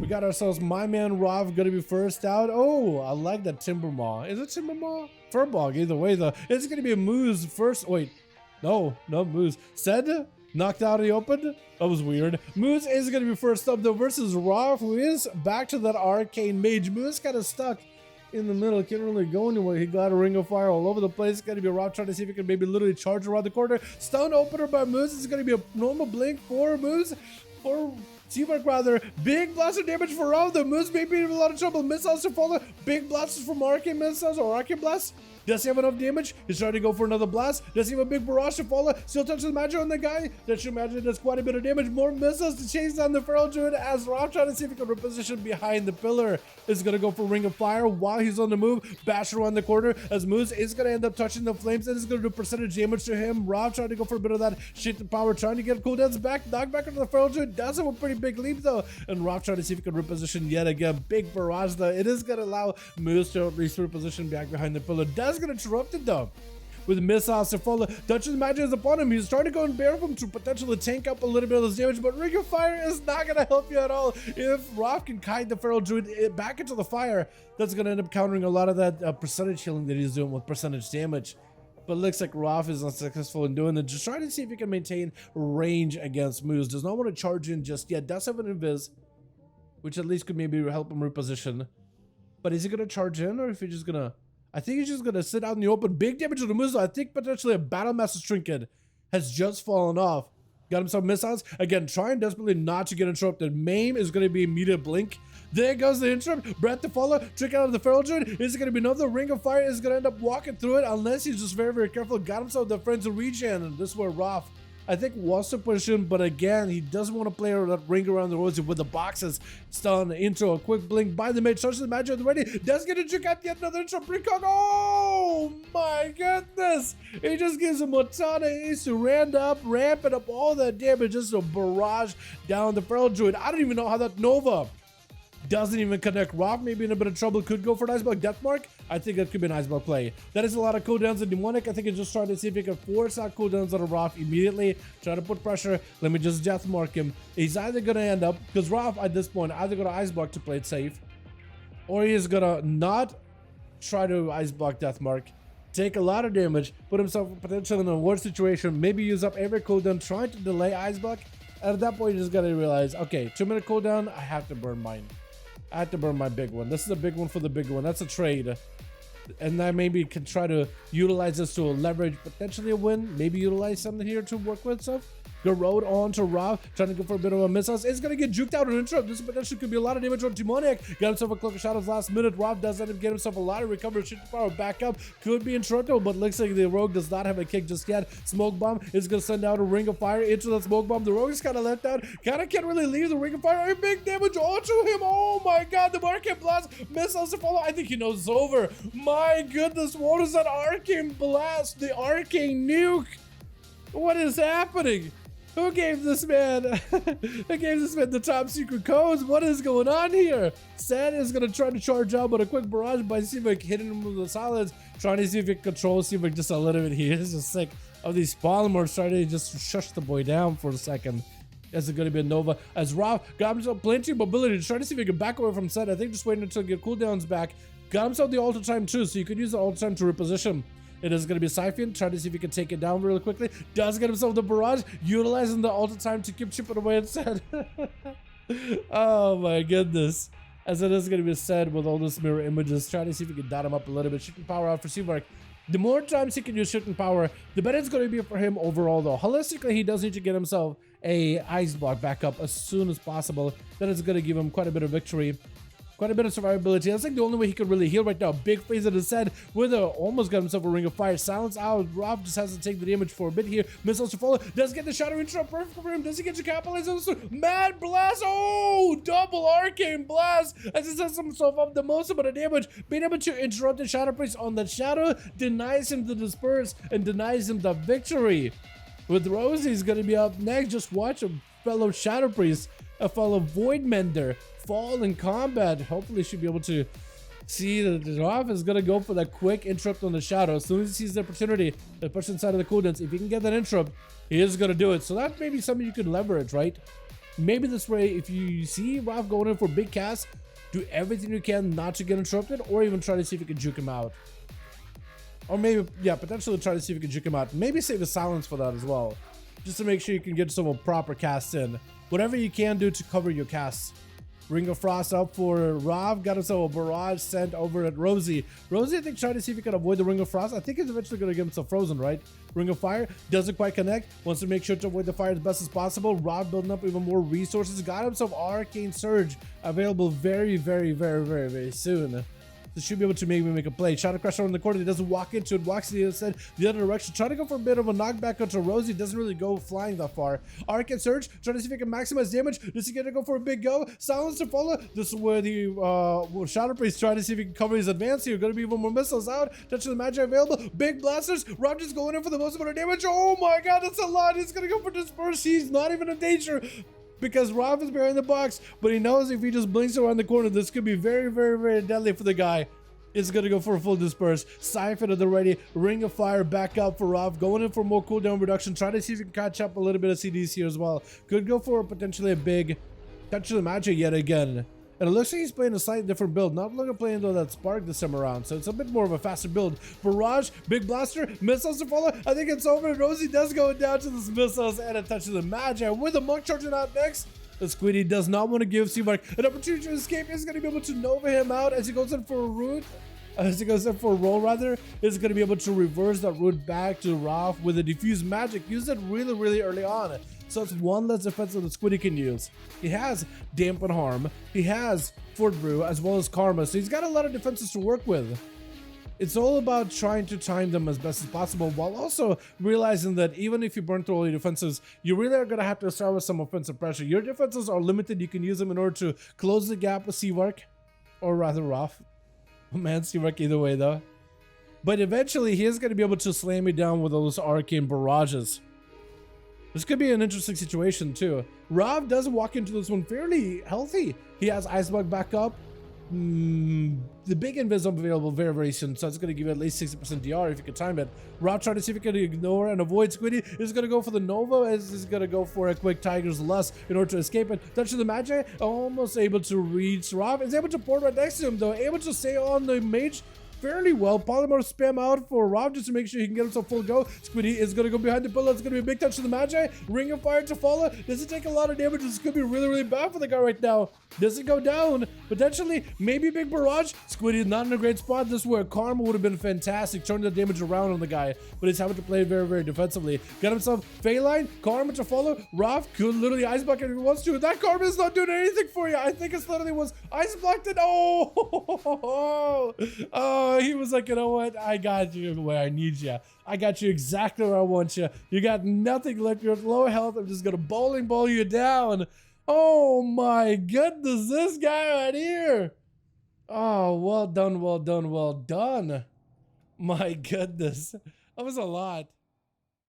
We got ourselves my man Roth gonna be first out. Oh, I like that Timbermaw. Is it Timbermaw? Furbog, either way though. It's gonna be a Moose first. Wait, no, Moose. Said knocked out of the open. That was weird. Moose is gonna be first up though versus Roth, who is back to that Arcane Mage. Moose kind of stuck in the middle, can't really go anywhere. He got a ring of fire all over the place. It's gonna be a Roth trying to see if he can maybe literally charge around the corner. Stun opener by Moose. It's gonna be a normal blink for Moose. For Seamark rather. Big blast of damage for Roth. The Moose may be in a lot of trouble. Missiles to follow. Big blasts from Arcane missiles or Arcane blast. Does he have enough damage? He's trying to go for another blast. Does he have a big barrage to follow? Still touches magic on the guy. That should imagine does quite a bit of damage. More missiles to chase down the Feral Druid as Roth trying to see if he can reposition behind the pillar. Is going to go for Ring of Fire while he's on the move. Bash around the corner as Moose is going to end up touching the flames. And it's going to do percentage damage to him. Roth trying to go for a bit of that shit to power. Trying to get cooldowns back. Knock back into the Feral Druid. Does have a pretty big leap though. And Roth trying to see if he can reposition yet again. Big barrage though. It is going to allow Moose to at least reposition back behind the pillar. Does going to interrupt it though. With missiles to follow, touches magic is upon him. He's trying to go and bear him to potentially tank up a little bit of this damage, but Ring of Fire is not going to help you at all. If Roth can kite the Feral Druid back into the fire, that's going to end up countering a lot of that percentage healing that he's doing with percentage damage. But it looks like Roth is unsuccessful in doing it. Just trying to see if he can maintain range against Moose. Does not want to charge in just yet. Does have an invis, which at least could maybe help him reposition. But is he going to charge in, or if he's just going to... I think he's just going to sit out in the open. Big damage to the Moose. I think potentially a Battle Master Trinket has just fallen off. Got himself missiles. Again, trying desperately not to get interrupted. Maim is going to be immediate blink. There goes the interrupt. Breath to follow. Trick out of the Feral Druid. Is it going to be another Ring of Fire? Is going to end up walking through it unless he's just very, very careful. Got himself the Friends of Regen. And this is where Roth, I think, wants to push him, but again, he doesn't want to play that ring around the rosy with the boxes. Stun, intro, a quick blink by the Mage, touches the magic already. Does get a trick out yet another intro, precog. Oh my goodness! He just gives him a ton of ace to ramping up all that damage, just a barrage down the Feral Druid. I don't even know how that Nova doesn't even connect. Roth may be in a bit of trouble. Could go for an Iceblock Deathmark. I think that could be an Iceblock play. That is a lot of cooldowns and Demonic. I think he's just trying to see if he can force out cooldowns on Roth immediately. Try to put pressure. Let me just Deathmark him. He's either going to end up, because Roth at this point either going to Iceblock to play it safe, or he is going to not try to Iceblock Deathmark, take a lot of damage, put himself potentially in a worse situation, maybe use up every cooldown trying to delay Iceblock. And at that point, you just got to realize, okay, 2-minute cooldown, I have to burn mine. I have to burn my big one. This is a big one for the big one. That's a trade. And I maybe can try to utilize this to leverage potentially a win. Maybe utilize something here to work with stuff. Go road on to Roth, trying to go for a bit of a missiles. It's going to get juked out on interrupt. This potentially could be a lot of damage on Demoniac. Got himself a Cloak of Shadows last minute. Roth does end up getting himself a lot of recovery. Shit power back up. Could be interrupted, but looks like the Rogue does not have a kick just yet. Smoke Bomb is going to send out a Ring of Fire into the Smoke Bomb. The Rogue is kind of let down. Kind of can't really leave the Ring of Fire. Big damage onto him. Oh my god, the Arcane Blast. Missiles to follow. I think he knows it's over. My goodness, what is that Arcane Blast? The Arcane Nuke. What is happening? Who gave this man the top secret codes? What is going on here? Sad is gonna try to charge out, but a quick barrage by Sivik hitting him with the solids, trying to see if he can control Sivik just a little bit. He is just sick of these polymers, trying to just shush the boy down for a second. Is it gonna be a Nova? As Roth got himself plenty of mobility to try to see if he can back away from Set. I think just waiting until he get cooldowns back. Got himself the Alter Time too, so you could use the Alter Time to reposition. It is going to be Siphon, trying to see if he can take it down really quickly. Does get himself the barrage, utilizing the Alter Time to keep chipping away instead. Oh my goodness. As it is going to be said with all those mirror images, trying to see if he can dot him up a little bit. Shooting power out for Seamark. The more times he can use shooting power, the better it's going to be for him overall though. Holistically, he does need to get himself a Ice Block back up as soon as possible. That is going to give him quite a bit of victory. Quite a bit of survivability. That's like the only way he could really heal right now. Big phase of his head with almost got himself a Ring of Fire. Silence out. Roth just has to take the damage for a bit here. Missiles to follow. Does get the Shadow Interrupt. Perfect for him. Does he get to capitalize on this? Mad Blast. Oh, double Arcane Blast. As he sets himself up the most amount of damage. Being able to interrupt the Shadow Priest on the Shadow denies him the disperse and denies him the victory. With Rosie, he's going to be up next. Just watch a fellow Shadow Priest, a fellow Void Mender fall in combat. Hopefully should be able to see that Roth is going to go for that quick interrupt on the Shadow. As soon as he sees the opportunity to push inside of the cooldowns, if he can get that interrupt, he is going to do it. So that may be something you could leverage, right? Maybe this way, if you see Rav going in for big cast, do everything you can not to get interrupted, or even try to see if you can juke him out. Or maybe, yeah, potentially try to see if you can juke him out. Maybe save the silence for that as well, just to make sure you can get some proper casts in. Whatever you can do to cover your casts. Ring of Frost up for Rav. Got himself a barrage sent over at Rosie. Rosie, I think, tried to see if he can avoid the Ring of Frost. I think he's eventually going to give himself Frozen, right? Ring of Fire doesn't quite connect. Wants to make sure to avoid the fire as best as possible. Rav building up even more resources. Got himself Arcane Surge available very, very, very, very, very soon. So should be able to maybe make a play. Shadow Crusher in the corner. He doesn't walk into it. Walks the other direction. Trying to go for a bit of a knockback onto Rosie. Doesn't really go flying that far. Arcane Surge. Trying to see if he can maximize damage. Does he get to go for a big go? Silence to follow. This is where the Shadow Priest trying to see if he can cover his advance here. Going to be even more missiles out. Touch of the Magi available. Big blasters. Rob just going in for the most amount of damage. Oh my god, that's a lot. He's going to go for disperse. He's not even in danger, because Rav is behind the box, but he knows if he just blinks around the corner, this could be very, very, very deadly for the guy. It's gonna go for a full disperse. Siphon at the ready. Ring of Fire back up for Rav. Going in for more cooldown reduction. Try to see if you can catch up a little bit of CDs here as well. Could go for potentially a big touch of the magic yet again. And it looks like he's playing a slightly different build. Not looking at playing though that Spark this time around. So it's a bit more of a faster build. Barrage, big blaster, missiles to follow. I think it's over. Rosie does go down to this missiles and a touch of the Magi. With the Monk charging out next. The Squiddy does not want to give Seamark an opportunity to escape. He's going to be able to Nova him out as he goes in for a root. As he goes in for a roll, rather, is going to be able to reverse that root back to Rav with a diffuse magic. Use it really, really early on. So it's one less defense that the Squiddy can use. He has Dampen Harm. He has Fort Brew as well as Karma. So he's got a lot of defenses to work with. It's all about trying to time them as best as possible, while also realizing that even if you burn through all your defenses, you really are going to have to start with some offensive pressure. Your defenses are limited. You can use them in order to close the gap with Seavark, or rather Rav. Man, Seavark either way though. But eventually he is going to be able to slam me down with those arcane barrages. This could be an interesting situation too. Rav does walk into this one fairly healthy. He has Icebug back up. The big invis available very, very soon, so it's going to give you at least 60% DR if you can time it. Rav trying to see if he can ignore and avoid Squiddy. He's going to go for the Nova, as he's going to go for a quick Tiger's Lust in order to escape it. Touch of the Magi, almost able to reach Rav. Is able to port right next to him though, able to stay on the Mage fairly well. Polymorph spam out for Rav just to make sure he can get himself full go. Squiddy is going to go behind the pillar. It's going to be a big touch to the Magi. Ring of Fire to follow. Does it take a lot of damage? This could be really, really bad for the guy right now. Does it go down? Potentially, maybe big barrage. Squiddy is not in a great spot. This is where Karma would have been fantastic, turning the damage around on the guy, but he's having to play very, very defensively. Got himself Phaeline, Karma to follow. Rav could literally ice block if he wants to. That Karma is not doing anything for you. I think it's literally was ice blocked it. Oh, he was like, you know what? I got you where I need you. I got you exactly where I want you. You got nothing left. You're at low health. I'm just gonna bowling ball you down. Oh my goodness, this guy right here. Oh, well done, well done, well done. My goodness. That was a lot.